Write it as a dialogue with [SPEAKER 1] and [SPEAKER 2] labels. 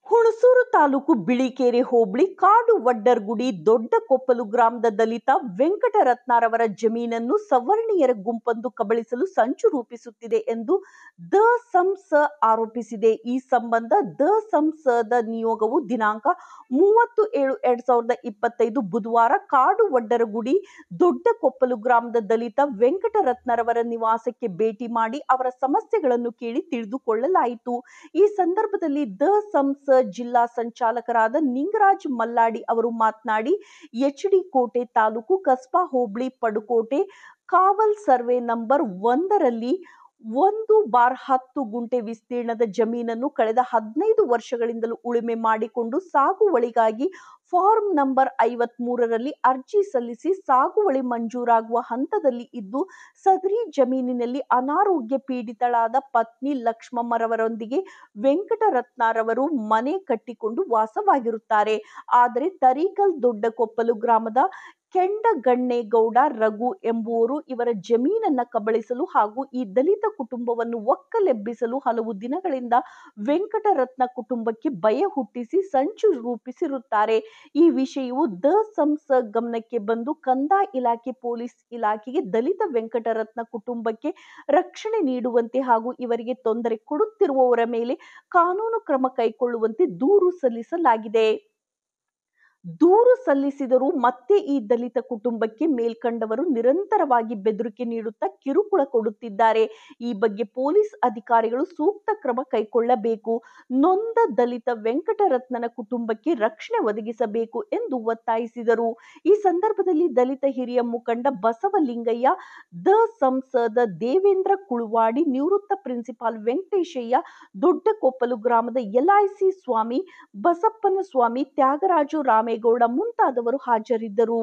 [SPEAKER 1] ಹುಣಸೂರು ತಾಲೂಕು ಬಿಳಿಕೆರೆ ಹೋಬಳಿ ಕಾಡು ವಡ್ಡರ್ಗುಡಿ ದೊಡ್ಡಕೊಪ್ಪಲು ಗ್ರಾಮದ ದಲಿತ ವೆಂಕಟರತ್ನಾರವರ ಜಮೀನನ್ನು ಸವರ್ಣೀಯರ ಗುಂಪೊಂದು ಕಬಳಿಸಲು ಸಂಚು ರೂಪಿಸುತ್ತಿದೆ ಎಂದು ದ ಸಂಸ ಆರೋಪಿಸಿದೆ. ಈ ಸಂಬಂಧ ದ ಸಂಸದ ನಿಯೋಗವು ದಿನಾಂಕ 30/7/2025 ಬುಧವಾರ ಕಾಡು ವಡ್ಡರಗುಡಿ ದೊಡ್ಡಕೊಪ್ಪಲು ಗ್ರಾಮದ ದಲಿತ ವೆಂಕಟರತ್ನರವರ ನಿವಾಸಕ್ಕೆ ಭೇಟಿ ಮಾಡಿ ಅವರ ಸಮಸ್ಯೆಗಳನ್ನು ಕೇಳಿ ತಿಳಿದುಕೊಳ್ಳಲಾಯಿತು. ಈ ಸಂದರ್ಭದಲ್ಲಿ ದ ಸಂಸ ಜಿಲ್ಲಾ ಸಂಚಾಲಕರಾದ ನಿಂಗರಾಜ್ ಮಲ್ಲಾಡಿ ಅವರು ಮಾತನಾಡಿ, ಎಚ್.ಡಿ. ಕೋಟೆ ತಾಲೂಕು ಕಸ್ಬಾ ಹೋಬಳಿ ಪಡುಕೋಟೆ ಕಾವಲ್ ಸರ್ವೆ ನಂಬರ್ 1ರಲ್ಲಿ 1/10 ಗುಂಟೆ ವಿಸ್ತೀರ್ಣದ ಜಮೀನನ್ನು ಕಳೆದ 15 ವರ್ಷಗಳಿಂದಲೂ ಉಳುಮೆ ಮಾಡಿಕೊಂಡು ಸಾಗುವಳಿಗಾಗಿ ಫಾರ್ಮ್ ನಂಬರ್ 53ರಲ್ಲಿ ಅರ್ಜಿ ಸಲ್ಲಿಸಿ ಸಾಗುವಳಿ ಮಂಜೂರಾಗುವ ಹಂತದಲ್ಲಿ ಇದ್ದು, ಸದರಿ ಜಮೀನಿನಲ್ಲಿ ಅನಾರೋಗ್ಯ ಪೀಡಿತಳಾದ ಪತ್ನಿ ಲಕ್ಷ್ಮಮ್ಮರವರೊಂದಿಗೆ ವೆಂಕಟರತ್ನಾರವರು ಮನೆ ಕಟ್ಟಿಕೊಂಡು ವಾಸವಾಗಿರುತ್ತಾರೆ. ಆದರೆ ತರೀಕಲ್ ದೊಡ್ಡಕೊಪ್ಪಲು ಗ್ರಾಮದ ಕೆಂಡಗಣ್ಣೇಗೌಡ ರಘು ಎಂಬುವವರು ಇವರ ಜಮೀನನ್ನ ಕಬಳಿಸಲು ಹಾಗೂ ಈ ದಲಿತ ಕುಟುಂಬವನ್ನು ಒಕ್ಕಲೆಬ್ಬಿಸಲು ಹಲವು ದಿನಗಳಿಂದ ವೆಂಕಟರತ್ನ ಕುಟುಂಬಕ್ಕೆ ಭಯ ಹುಟ್ಟಿಸಿ ಸಂಚು ರೂಪಿಸಿರುತ್ತಾರೆ. ಈ ವಿಷಯವು ದ ಸಂಸ ಗಮನಕ್ಕೆ ಬಂದು ಕಂದಾಯ ಇಲಾಖೆ, ಪೊಲೀಸ್ ಇಲಾಖೆಗೆ ದಲಿತ ವೆಂಕಟರತ್ನ ಕುಟುಂಬಕ್ಕೆ ರಕ್ಷಣೆ ನೀಡುವಂತೆ ಹಾಗೂ ಇವರಿಗೆ ತೊಂದರೆ ಕೊಡುತ್ತಿರುವವರ ಮೇಲೆ ಕಾನೂನು ಕ್ರಮ ಕೈಗೊಳ್ಳುವಂತೆ ದೂರು ಸಲ್ಲಿಸಲಾಗಿದೆ. ದೂರು ಸಲ್ಲಿಸಿದರೂ ಮತ್ತೆ ಈ ದಲಿತ ಕುಟುಂಬಕ್ಕೆ ಮೇಲ್ಕಂಡವರು ನಿರಂತರವಾಗಿ ಬೆದರಿಕೆ ನೀಡುತ್ತಾ ಕಿರುಕುಳ ಕೊಡುತ್ತಿದ್ದಾರೆ. ಈ ಬಗ್ಗೆ ಪೊಲೀಸ್ ಅಧಿಕಾರಿಗಳು ಸೂಕ್ತ ಕ್ರಮ ಕೈಗೊಳ್ಳಬೇಕು, ನೊಂದ ದಲಿತ ವೆಂಕಟರತ್ನನ ಕುಟುಂಬಕ್ಕೆ ರಕ್ಷಣೆ ಒದಗಿಸಬೇಕು ಎಂದು ಒತ್ತಾಯಿಸಿದರು. ಈ ಸಂದರ್ಭದಲ್ಲಿ ದಲಿತ ಹಿರಿಯ ಮುಖಂಡ ಬಸವಲಿಂಗಯ್ಯ, ದ ಸಂಸದ ದೇವೇಂದ್ರ ಕುಳುವಾಡಿ, ನಿವೃತ್ತ ಪ್ರಿನ್ಸಿಪಾಲ್ ವೆಂಕಟೇಶಯ್ಯ, ದೊಡ್ಡಕೊಪ್ಪಲು ಗ್ರಾಮದ LIC ಸ್ವಾಮಿ, ಬಸಪ್ಪನ ಸ್ವಾಮಿ, ತ್ಯಾಗರಾಜು, ರಾಮೇಗೌಡ ಮುಂತಾದವರು ಹಾಜರಿದ್ದರು.